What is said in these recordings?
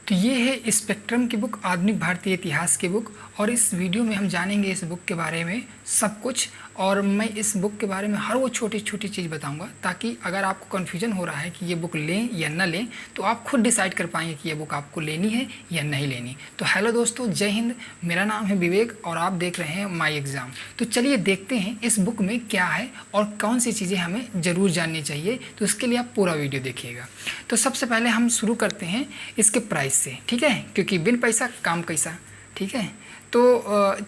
तो ये है स्पेक्ट्रम की बुक, आधुनिक भारतीय इतिहास की बुक। और इस वीडियो में हम जानेंगे इस बुक के बारे में सब कुछ। और मैं इस बुक के बारे में हर वो छोटी छोटी चीज़ बताऊंगा ताकि अगर आपको कन्फ्यूजन हो रहा है कि ये बुक लें या न लें तो आप खुद डिसाइड कर पाएंगे कि ये बुक आपको लेनी है या नहीं लेनी। तो हेलो दोस्तों, जय हिंद। मेरा नाम है विवेक और आप देख रहे हैं माई एग्ज़ाम। तो चलिए देखते हैं इस बुक में क्या है और कौन सी चीज़ें हमें ज़रूर जाननी चाहिए। तो इसके लिए आप पूरा वीडियो देखिएगा। तो सबसे पहले हम शुरू करते हैं इसके प्राइस से, ठीक है, क्योंकि बिन पैसा काम कैसा, ठीक है। तो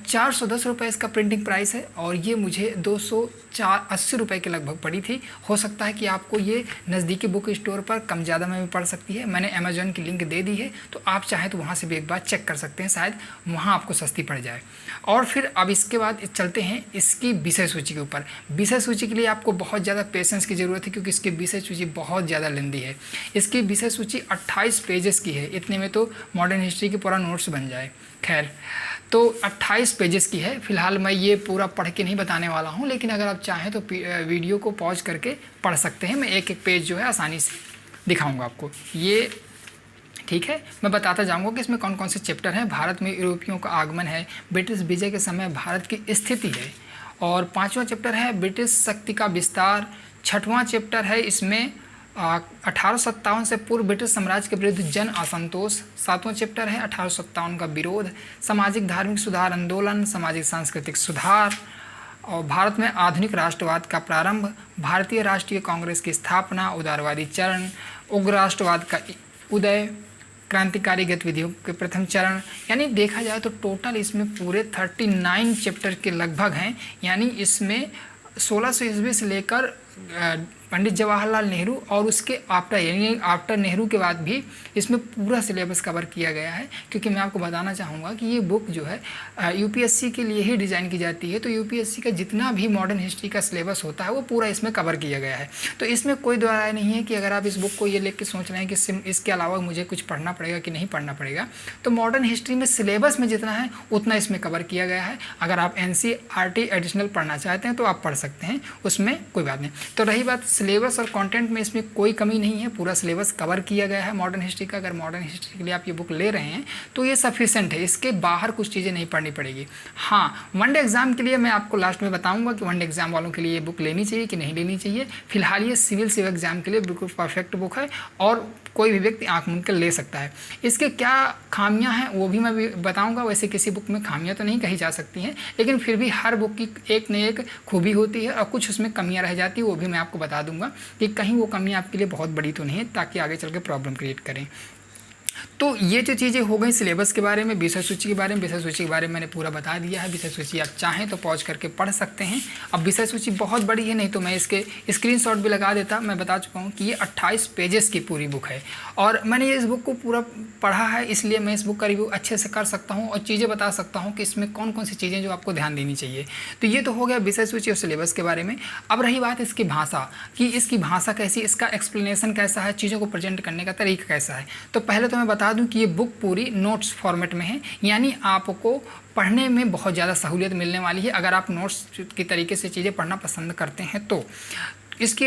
410 रुपये इसका प्रिंटिंग प्राइस है और ये मुझे 280 रुपये के लगभग पड़ी थी। हो सकता है कि आपको ये नज़दीकी बुक स्टोर पर कम ज़्यादा में भी पड़ सकती है। मैंने अमेज़ॉन की लिंक दे दी है, तो आप चाहें तो वहाँ से भी एक बार चेक कर सकते हैं, शायद वहाँ आपको सस्ती पड़ जाए। और फिर अब इसके बाद चलते हैं इसकी विषय सूची के ऊपर। विषय सूची के लिए आपको बहुत ज़्यादा पेशेंस की ज़रूरत है क्योंकि इसकी विषय सूची बहुत ज़्यादा लंबी है। इसकी विषय सूची 28 पेजेस की है। इतने में तो मॉडर्न हिस्ट्री की पूरा नोट्स बन जाए। खैर, तो 28 पेजेस की है। फ़िलहाल मैं ये पूरा पढ़ के नहीं बताने वाला हूँ, लेकिन अगर आप चाहें तो वीडियो को पॉज करके पढ़ सकते हैं। मैं एक एक पेज जो है आसानी से दिखाऊंगा आपको, ये ठीक है। मैं बताता जाऊंगा कि इसमें कौन कौन से चैप्टर हैं। भारत में यूरोपियों का आगमन है, ब्रिटिश विजय के समय भारत की स्थिति है, और 5वां चैप्टर है ब्रिटिश शक्ति का विस्तार। 6वां चैप्टर है इसमें 1857 से पूर्व ब्रिटिश साम्राज्य के विरुद्ध जन असंतोष। 7वां चैप्टर है 1857 का विरोध, सामाजिक धार्मिक सुधार आंदोलन, सामाजिक सांस्कृतिक सुधार, और भारत में आधुनिक राष्ट्रवाद का प्रारंभ, भारतीय राष्ट्रीय कांग्रेस की स्थापना, उदारवादी चरण, उग्र राष्ट्रवाद का उदय, क्रांतिकारी गतिविधियों के प्रथम चरण। यानी देखा जाए तो टोटल इसमें पूरे 39 चैप्टर के लगभग हैं। यानी इसमें 1600 ईस्वी से लेकर पंडित जवाहरलाल नेहरू और उसके आफ्टर, यानी आफ्टर नेहरू के बाद भी इसमें पूरा सिलेबस कवर किया गया है। क्योंकि मैं आपको बताना चाहूँगा कि ये बुक जो है यूपीएससी के लिए ही डिज़ाइन की जाती है। तो यूपीएससी का जितना भी मॉडर्न हिस्ट्री का सिलेबस होता है वो पूरा इसमें कवर किया गया है। तो इसमें कोई दो राय नहीं है कि अगर आप इस बुक को ये लेकर के सोच रहे हैं कि इसके अलावा मुझे कुछ पढ़ना पड़ेगा कि नहीं पढ़ना पड़ेगा, तो मॉडर्न हिस्ट्री में सिलेबस में जितना है उतना इसमें कवर किया गया है। अगर आप NCERT एडिशनल पढ़ना चाहते हैं तो आप पढ़ सकते हैं, उसमें कोई बात नहीं। तो रही बात सिलेबस और कंटेंट में, इसमें कोई कमी नहीं है, पूरा सिलेबस कवर किया गया है मॉडर्न हिस्ट्री का। अगर मॉडर्न हिस्ट्री के लिए आप ये बुक ले रहे हैं तो ये सफिशेंट है, इसके बाहर कुछ चीज़ें नहीं पढ़नी पड़ेगी। हाँ, वनडे एग्जाम के लिए मैं आपको लास्ट में बताऊंगा कि वनडे एग्जाम वालों के लिए ये बुक लेनी चाहिए कि नहीं लेनी चाहिए। फिलहाल ये सिविल एग्जाम के लिए बिल्कुल परफेक्ट बुक है और कोई भी व्यक्ति आँख मूंद कर ले सकता है। इसके क्या खामियां हैं वो भी मैं भी बताऊंगा। वैसे किसी बुक में खामियां तो नहीं कही जा सकती हैं, लेकिन फिर भी हर बुक की एक न एक खूबी होती है और कुछ उसमें कमियां रह जाती है, वो भी मैं आपको बता दूंगा कि कहीं वो कमियां आपके लिए बहुत बड़ी तो नहीं है, ताकि आगे चल के प्रॉब्लम क्रिएट करें। तो ये जो चीज़ें हो गई सिलेबस के बारे में, विषय सूची के बारे में। विषय सूची के बारे में मैंने पूरा बता दिया है। विषय सूची आप चाहें तो पॉज करके पढ़ सकते हैं। अब विषय सूची बहुत बड़ी है, नहीं तो मैं इसके स्क्रीनशॉट भी लगा देता। मैं बता चुका हूँ कि ये 28 पेजेस की पूरी बुक है और मैंने ये इस बुक को पूरा पढ़ा है, इसलिए मैं इस बुक का रिव्यू अच्छे से कर सकता हूँ और चीज़ें बता सकता हूँ कि इसमें कौन कौन सी चीज़ें जो आपको ध्यान देनी चाहिए। तो ये तो हो गया विषय सूची और सिलेबस के बारे में। अब रही बात इसकी भाषा कि इसकी भाषा कैसी, इसका एक्सप्लेनेशन कैसा है, चीज़ों को प्रेजेंट करने का तरीका कैसा है। तो पहले तो मैं बता दूं कि ये बुक पूरी नोट्स फॉर्मेट में है, यानी आपको पढ़ने में बहुत ज़्यादा सहूलियत मिलने वाली है अगर आप नोट्स की तरीके से चीज़ें पढ़ना पसंद करते हैं तो। इसके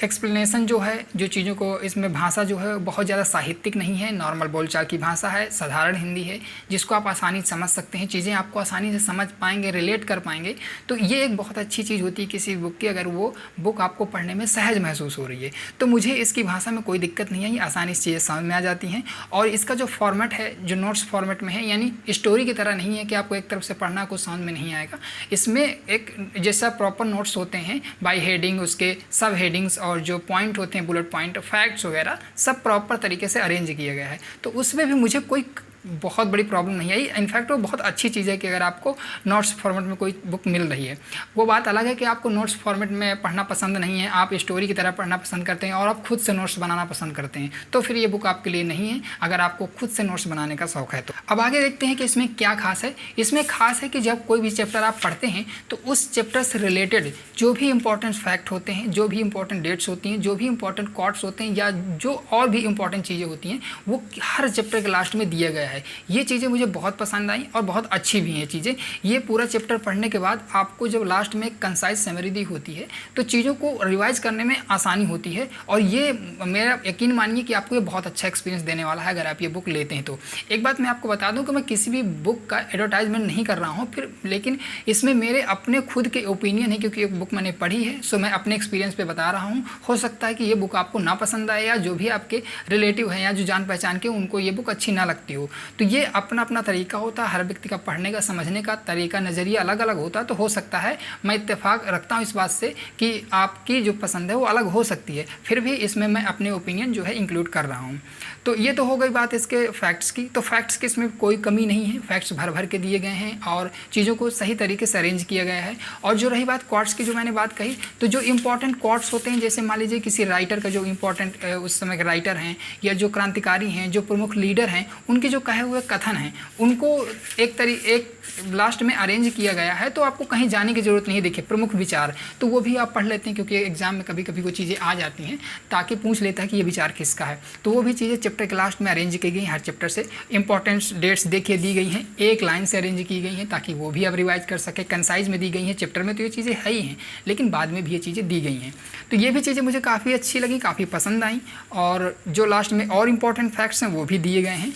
एक्सप्लेनेशन जो है, जो चीज़ों को, इसमें भाषा जो है बहुत ज़्यादा साहित्यिक नहीं है, नॉर्मल बोलचाल की भाषा है, साधारण हिंदी है जिसको आप आसानी से समझ सकते हैं, चीज़ें आपको आसानी से समझ पाएंगे, रिलेट कर पाएंगे। तो ये एक बहुत अच्छी चीज़ होती है किसी बुक की, अगर वो बुक आपको पढ़ने में सहज महसूस हो रही है। तो मुझे इसकी भाषा में कोई दिक्कत नहीं है, ये आसानी से चीज़ें समझ में आ जाती हैं। और इसका जो फॉर्मेट है, जो नोट्स फॉर्मेट में है, यानी स्टोरी की तरह नहीं है कि आपको एक तरफ से पढ़ना कुछ समझ में नहीं आएगा। इसमें एक जैसा प्रॉपर नोट्स होते हैं बाय हेडिंग, उसके सब हेडिंग्स और जो पॉइंट होते हैं, बुलेट पॉइंट, फैक्ट्स वगैरह सब प्रॉपर तरीके से अरेंज किया गया है। तो उसमें भी मुझे कोई बहुत बड़ी प्रॉब्लम नहीं आई। इनफैक्ट वो बहुत अच्छी चीज़ है कि अगर आपको नोट्स फॉर्मेट में कोई बुक मिल रही है। वो बात अलग है कि आपको नोट्स फॉर्मेट में पढ़ना पसंद नहीं है, आप स्टोरी की तरह पढ़ना पसंद करते हैं और आप खुद से नोट्स बनाना पसंद करते हैं, तो फिर ये बुक आपके लिए नहीं है अगर आपको खुद से नोट्स बनाने का शौक है तो। अब आगे देखते हैं कि इसमें क्या खास है। इसमें खास है कि जब कोई भी चैप्टर आप पढ़ते हैं तो उस चैप्टर से रिलेटेड जो भी इंपॉर्टेंट फैक्ट होते हैं, जो भी इंपॉर्टेंट डेट्स होती हैं, जो भी इंपॉर्टेंट क्वार्ट्स होते हैं, या जो और भी इंपॉर्टेंट चीज़ें होती हैं, वो हर चैप्टर के लास्ट में दिया गया है। ये चीज़ें मुझे बहुत पसंद आई और बहुत अच्छी भी हैं चीज़ें। ये पूरा चैप्टर पढ़ने के बाद आपको जब लास्ट में कंसाइज समरी दी होती है तो चीज़ों को रिवाइज करने में आसानी होती है, और ये मेरा यकीन मानिए कि आपको ये बहुत अच्छा एक्सपीरियंस देने वाला है अगर आप ये बुक लेते हैं तो। एक बात मैं आपको बता दूं कि मैं किसी भी बुक का एडवर्टाइजमेंट नहीं कर रहा हूँ फिर, लेकिन इसमें मेरे अपने खुद के ओपिनियन है, क्योंकि एक बुक मैंने पढ़ी है, सो मैं अपने एक्सपीरियंस पे बता रहा हूँ। हो सकता है कि ये बुक आपको ना पसंद आए, या जो भी आपके रिलेटिव हैं या जो जान पहचान के उनको ये बुक अच्छी ना लगती हो। तो ये अपना अपना तरीका होता है, हर व्यक्ति का पढ़ने का समझने का तरीका नज़रिया अलग अलग होता है। तो हो सकता है, मैं इत्तेफाक रखता हूँ इस बात से कि आपकी जो पसंद है वो अलग हो सकती है, फिर भी इसमें मैं अपने ओपिनियन जो है इंक्लूड कर रहा हूँ। तो ये तो हो गई बात इसके फैक्ट्स की। तो फैक्ट्स के इसमें कोई कमी नहीं है, फैक्ट्स भर भर के दिए गए हैं और चीज़ों को सही तरीके से अरेंज किया गया है। और जो रही बात क्वाट्स की, जो मैंने बात कही, तो जो इंपॉर्टेंट क्वाट्स होते हैं, जैसे मान लीजिए किसी राइटर का जो इंपॉर्टेंट उस समय के राइटर हैं या जो क्रांतिकारी हैं, जो प्रमुख लीडर हैं, उनके जो कहे हुए कथन हैं उनको एक लास्ट में अरेंज किया गया है। तो आपको कहीं जाने की ज़रूरत नहीं। देखिए प्रमुख विचार तो वो भी आप पढ़ लेते हैं, क्योंकि एग्जाम में कभी कभी वो चीज़ें आ जाती हैं, ताकि पूछ लेता है कि ये विचार किसका है। तो वो भी चीज़ें चैप्टर के लास्ट में अरेंज की गई हैं। हर चैप्टर से इंपॉर्टेंट डेट्स देखिए दी गई हैं, एक लाइन से अरेंज की गई हैं, ताकि वो भी आप रिवाइज कर सकें। कंसाइज में दी गई हैं, चैप्टर में तो ये चीज़ें है ही हैं, लेकिन बाद में भी ये चीज़ें दी गई हैं। तो ये भी चीज़ें मुझे काफ़ी अच्छी लगी, काफ़ी पसंद आई, और जो लास्ट में और इम्पॉर्टेंट फैक्ट्स हैं वो भी दिए गए हैं।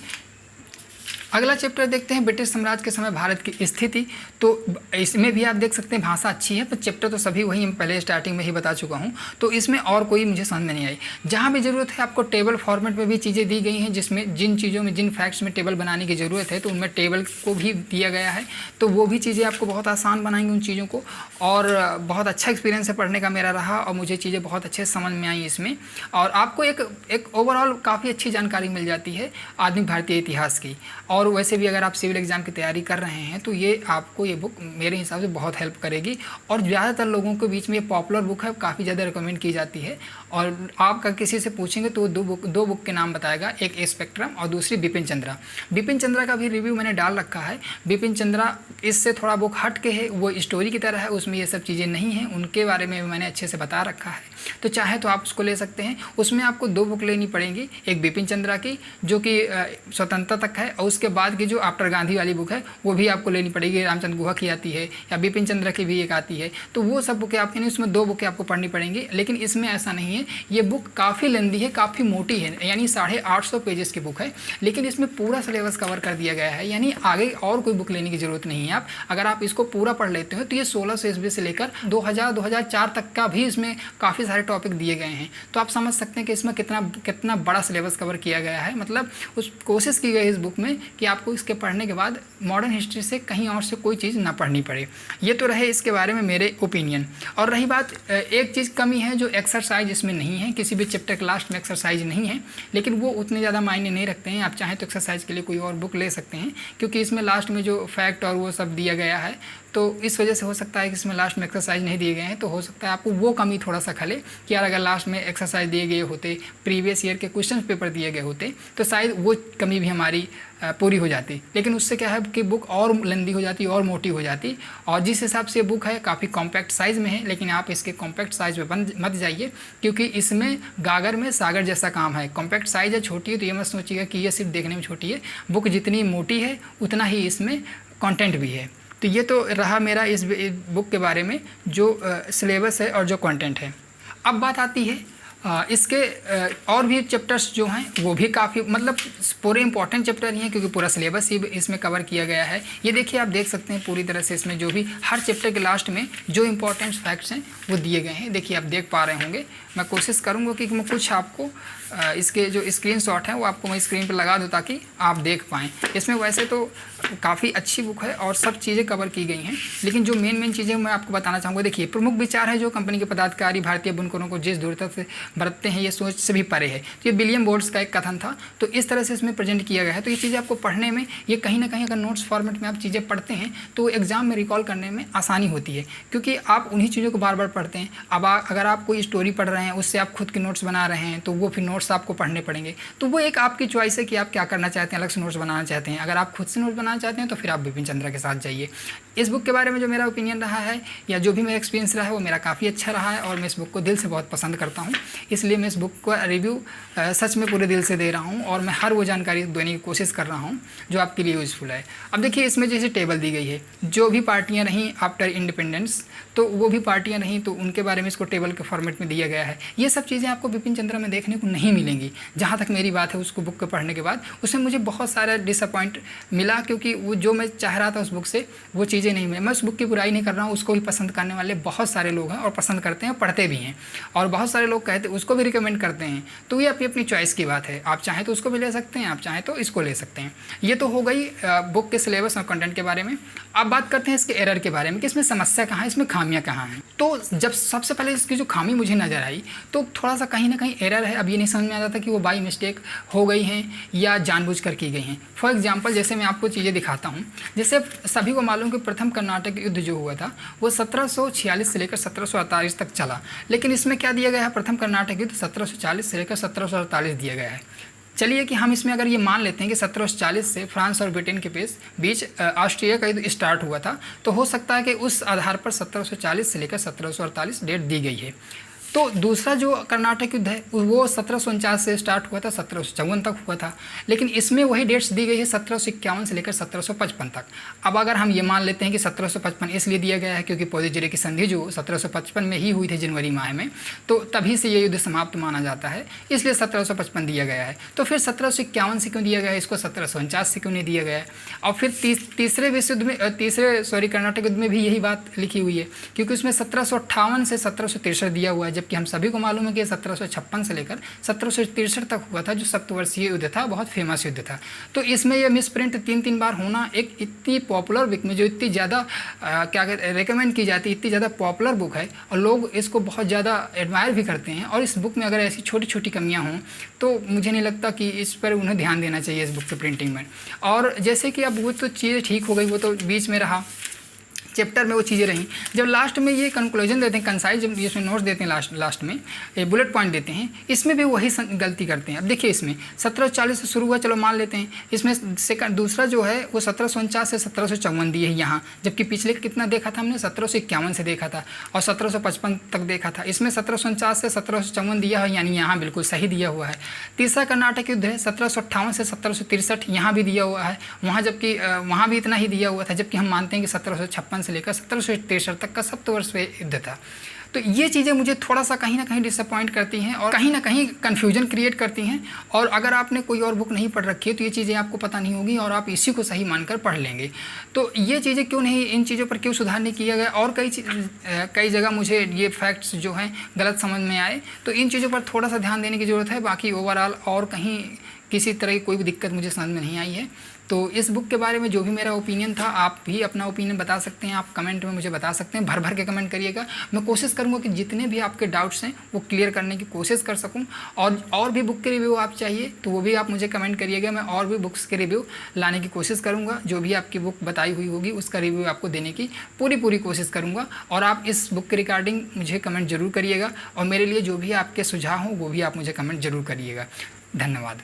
अगला चैप्टर देखते हैं, ब्रिटिश साम्राज्य के समय भारत की स्थिति। तो इसमें भी आप देख सकते हैं भाषा अच्छी है, पर चैप्टर तो सभी वही पहले स्टार्टिंग में ही बता चुका हूँ, तो इसमें और कोई मुझे समझ में नहीं आई। जहाँ भी ज़रूरत है आपको टेबल फॉर्मेट में भी चीज़ें दी गई हैं, जिसमें जिन चीज़ों में जिन फैक्ट्स में टेबल बनाने की ज़रूरत है तो उनमें टेबल को भी दिया गया है। तो वो भी चीज़ें आपको बहुत आसान बनाएंगी उन चीज़ों को, और बहुत अच्छा एक्सपीरियंस है पढ़ने का मेरा रहा, और मुझे चीज़ें बहुत अच्छे समझ में आई इसमें। और आपको एक ओवरऑल काफ़ी अच्छी जानकारी मिल जाती है आधुनिक भारतीय इतिहास की। और वैसे भी अगर आप सिविल एग्ज़ाम की तैयारी कर रहे हैं तो ये आपको ये बुक मेरे हिसाब से बहुत हेल्प करेगी, और ज़्यादातर लोगों के बीच में ये पॉपुलर बुक है, काफ़ी ज़्यादा रिकमेंड की जाती है। और आप किसी से पूछेंगे तो दो बुक के नाम बताएगा, एक स्पेक्ट्रम और दूसरी बिपिन चंद्रा। बिपिन चंद्रा का भी रिव्यू मैंने डाल रखा है। बिपिन चंद्रा इससे थोड़ा बुक हट के है, वो स्टोरी की तरह है, उसमें ये सब चीज़ें नहीं हैं, उनके बारे में मैंने अच्छे से बता रखा है। तो चाहे तो आप उसको ले सकते हैं। उसमें आपको 2 बुक लेनी पड़ेंगी, एक बिपिन चंद्रा की जो कि स्वतंत्रता तक है, और उसके बाद की जो आफ्टर गांधी वाली बुक है वो भी आपको लेनी पड़ेगी। रामचंद्र गुहा की आती है, या बिपिन चंद्रा की भी एक आती है। तो वो सब बुकें आपके नहीं, उसमें 2 बुकें आपको पढ़नी पड़ेंगी। लेकिन इसमें ऐसा नहीं है, ये बुक काफ़ी लंबी है, काफ़ी मोटी है, यानी 850 पेजेस की बुक है, लेकिन इसमें पूरा सिलेबस कवर कर दिया गया है। यानी आगे और कोई बुक लेने की ज़रूरत नहीं है। आप अगर आप इसको पूरा पढ़ लेते हो तो ये 1600 ईस्वी से लेकर 2004 तक का भी इसमें काफ़ी सारे टॉपिक दिए गए हैं। तो आप समझ सकते हैं कि इसमें कितना बड़ा सिलेबस कवर किया गया है। मतलब उस कोशिश की गई इस बुक में कि आपको इसके पढ़ने के बाद मॉडर्न हिस्ट्री से कहीं और से कोई चीज़ ना पढ़नी पड़े। ये तो रहे इसके बारे में मेरे ओपिनियन। और रही बात, एक चीज़ कमी है, जो एक्सरसाइज इसमें नहीं है, किसी भी चैप्टर के लास्ट में एक्सरसाइज नहीं है, लेकिन वो उतने ज़्यादा मायने नहीं रखते हैं। आप चाहें तो एक्सरसाइज के लिए कोई और बुक ले सकते हैं, क्योंकि इसमें लास्ट में जो फैक्ट और वो सब दिया गया है, तो इस वजह से हो सकता है कि इसमें लास्ट में एक्सरसाइज नहीं दिए गए हैं। तो हो सकता है आपको वो कमी थोड़ा सा खले कि यार अगर लास्ट में एक्सरसाइज दिए गए होते, प्रीवियस ईयर के क्वेश्चन पेपर दिए गए होते, तो शायद वो कमी भी हमारी पूरी हो जाती। लेकिन उससे क्या है कि बुक और लंबी हो जाती और मोटी हो जाती। और जिस हिसाब से बुक है काफ़ी कॉम्पैक्ट साइज़ में है, लेकिन आप इसके कॉम्पैक्ट साइज़ में मत जाइए, क्योंकि इसमें गागर में सागर जैसा काम है। कॉम्पैक्ट साइज़ है, छोटी है, तो ये मत सोचिएगा कि ये सिर्फ देखने में छोटी है। बुक जितनी मोटी है उतना ही इसमें कंटेंट भी है। तो ये तो रहा मेरा इस बुक के बारे में, जो सिलेबस है और जो कंटेंट है। अब बात आती है इसके और भी चैप्टर्स जो हैं वो भी काफ़ी, मतलब पूरे इंपॉर्टेंट चैप्टर ही हैं, क्योंकि पूरा सिलेबस ही इसमें कवर किया गया है। ये देखिए, आप देख सकते हैं पूरी तरह से इसमें जो भी हर चैप्टर के लास्ट में जो इंपॉर्टेंट फैक्ट्स हैं वो दिए गए हैं। देखिए, आप देख पा रहे होंगे। मैं कोशिश करूँगा कि मैं कुछ आपको इसके जो स्क्रीनशॉट हैं वो आपको मैं स्क्रीन पर लगा दूँ ताकि आप देख पाएँ। इसमें वैसे तो काफ़ी अच्छी बुक है और सब चीज़ें कवर की गई हैं, लेकिन जो मेन चीज़ें मैं आपको बताना चाहूँगा। देखिए, प्रमुख विचार है जो कंपनी के पदाधिकारी भारतीय बुनकरों को जिस दूरता से बरतते हैं ये सोच से भी परे है। तो ये विलियम बोर्ड्स का एक कथन था, तो इस तरह से इसमें प्रेजेंट किया गया है। तो ये चीज़ें आपको पढ़ने में, ये कहीं ना कहीं अगर नोट्स फॉर्मेट में आप चीज़ें पढ़ते हैं तो एग्जाम में रिकॉल करने में आसानी होती है, क्योंकि आप उन्हीं चीज़ों को बार बार पढ़ते हैं। अब अगर आप कोई स्टोरी पढ़ रहे हैं, उससे आप खुद के नोट्स बना रहे हैं, तो वो फिर नोट्स आपको पढ़ने पड़ेंगे। तो वो एक आपकी चॉइस है कि आप क्या करना चाहते हैं, अलग से नोट्स बनाना चाहते हैं। अगर आप खुद से नोट्स बनाना चाहते हैं तो फिर आप बिपिन चंद्रा के साथ जाइए। इस बुक के बारे में जो मेरा ओपिनियन रहा है या जो भी मेरा एक्सपीरियंस रहा है वो मेरा काफ़ी अच्छा रहा है और मैं इस बुक को दिल से बहुत पसंद करता हूँ। इसलिए मैं इस बुक का रिव्यू सच में पूरे दिल से दे रहा हूँ और मैं हर वो जानकारी देने की कोशिश कर रहा हूँ जो आपके लिए यूज़फुल है। अब देखिए इसमें जैसे टेबल दी गई है, जो भी पार्टियाँ रहीं आफ्टर इंडिपेंडेंस, तो वो भी पार्टियाँ रहीं तो उनके बारे में इसको टेबल के फॉर्मेट में दिया गया है। ये सब चीज़ें आपको बिपिन चंद्रा में देखने को नहीं मिलेंगी। जहाँ तक मेरी बात है, उसको बुक को पढ़ने के बाद उसमें मुझे बहुत सारा डिसअपॉइंट मिला, क्योंकि वो जो मैं चाह रहा था उस बुक से वो चीज़ें नहीं मिली। मैं उस बुक की बुराई नहीं कर रहा हूँ, उसको भी पसंद करने वाले बहुत सारे लोग हैं और पसंद करते हैं, पढ़ते भी हैं, और बहुत सारे लोग कहते उसको भी रिकमेंड करते हैं। तो ये अपनी अपनी चॉइस की बात है, आप चाहें तो उसको भी ले सकते हैं, आप चाहें तो इसको ले सकते हैं। ये तो हो गई बुक के सिलेबस और कंटेंट के बारे में। अब बात करते हैं इसके एरर के बारे में कि इसमें समस्या कहाँ है, इसमें खामियाँ कहाँ हैं। तो जब सबसे पहले इसकी जो खामी मुझे नज़र आई तो थोड़ा सा कहीं ना कहीं एरर है। अब ये नहीं समझ में आता था कि वो बाई मिस्टेक हो गई हैं या जानबूझकर की गई हैं। फॉर एग्जांपल जैसे मैं आपको चीज़ें दिखाता हूँ, जैसे सभी को मालूम कि प्रथम कर्नाटक युद्ध जो हुआ था वो 1746 से लेकर 1748 तक चला, लेकिन इसमें क्या दिया गया है, प्रथम कर्नाटक युद्ध 1740 से लेकर 1748 दिया गया है। चलिए कि हम इसमें अगर ये मान लेते हैं कि 1740 से फ्रांस और ब्रिटेन के बीच ऑस्ट्रिया का युद्ध स्टार्ट हुआ था, तो हो सकता है कि उस आधार पर 1740 से लेकर 1748 डेट दी गई है। तो दूसरा जो कर्नाटक युद्ध है वो 1749 से स्टार्ट हुआ था, 1754 तक हुआ था, लेकिन इसमें वही डेट्स दी गई है 1751 से लेकर 1755 तक। अब अगर हम ये मान लेते हैं कि 1755 इसलिए दिया गया है क्योंकि पोंडिचेरी की संधि जो 1755 में ही हुई थी जनवरी माह में, तो तभी से ये युद्ध समाप्त माना जाता है, इसलिए 1755 दिया गया है। तो फिर 1751 से क्यों दिया गया है, इसको 1749 से क्यों नहीं दिया गया है। और फिर तीसरे विश्व युद्ध में कर्नाटक युद्ध में भी यही बात लिखी हुई है, क्योंकि उसमें 1758 से 1763 दिया हुआ है, कि हम सभी को मालूम है कि 1756 से लेकर 1763 तक हुआ था, जो सप्तवर्षीय युद्ध था, बहुत फेमस युद्ध था। तो इसमें यह मिस प्रिंट 3-3 बार होना, एक इतनी पॉपुलर बुक में जो इतनी ज़्यादा क्या कहते रिकमेंड की जाती है, इतनी ज़्यादा पॉपुलर बुक है और लोग इसको बहुत ज़्यादा एडमायर भी करते हैं, और इस बुक में अगर ऐसी छोटी छोटी कमियाँ हों तो मुझे नहीं लगता कि इस पर उन्हें ध्यान देना चाहिए इस बुक के प्रिंटिंग में। और जैसे कि अब वो तो चीज़ें ठीक हो गई, वो तो बीच में रहा, चैप्टर में वो चीज़ें रहीं। जब लास्ट में ये कंक्लूजन देते हैं, कंसाइज जब इसमें नोट्स देते हैं, लास्ट में ये बुलेट पॉइंट देते हैं, इसमें भी वही गलती करते हैं। अब देखिए इसमें 1740 से शुरू हुआ, चलो मान लेते हैं, इसमें सेकंड दूसरा जो है वो 1749 से 1754 दिए है यहाँ, जबकि पिछले कितना देखा था हमने, 1751 से देखा था और 1755 तक देखा था। इसमें 1749 से 1754 दिया है, यानी यहाँ बिल्कुल सही दिया हुआ है। तीसरा कर्नाटक युद्ध है 1758 से 1763, यहाँ भी दिया हुआ है, वहाँ जबकि वहाँ भी इतना ही दिया हुआ था, जबकि हम मानते हैं कि 1756 से लेकर 1763 तक का सप्तवर्षीय युद्ध था। तो ये चीज़ें मुझे थोड़ा सा कहीं ना कहीं डिसअपॉइंट करती हैं और कहीं ना कहीं कन्फ्यूजन क्रिएट करती हैं। और अगर आपने कोई और बुक नहीं पढ़ रखी है तो ये चीज़ें आपको पता नहीं होगी और आप इसी को सही मानकर पढ़ लेंगे। तो ये चीज़ें क्यों नहीं, इन चीज़ों पर क्यों सुधार नहीं किया गया। और कई जगह मुझे ये फैक्ट्स जो हैं गलत समझ में आए, तो इन चीज़ों पर थोड़ा सा ध्यान देने की ज़रूरत है। बाकी ओवरऑल और कहीं किसी तरह की कोई भी दिक्कत मुझे समझ में नहीं आई है। तो इस बुक के बारे में जो भी मेरा ओपिनियन था, आप भी अपना ओपिनियन बता सकते हैं, आप कमेंट में मुझे बता सकते हैं, भर भर के कमेंट करिएगा। मैं कोशिश करूंगा कि जितने भी आपके डाउट्स हैं वो क्लियर करने की कोशिश कर सकूं। और भी बुक के रिव्यू आप चाहिए तो वो भी आप मुझे कमेंट करिएगा, मैं और भी बुक्स के रिव्यू लाने की कोशिश करूँगा। जो भी आपकी बुक बताई हुई होगी उसका रिव्यू आपको देने की पूरी कोशिश करूँगा। और आप इस बुक के रिगार्डिंग मुझे कमेंट ज़रूर करिएगा और मेरे लिए जो भी आपके सुझाव हों वो भी आप मुझे कमेंट ज़रूर करिएगा। धन्यवाद।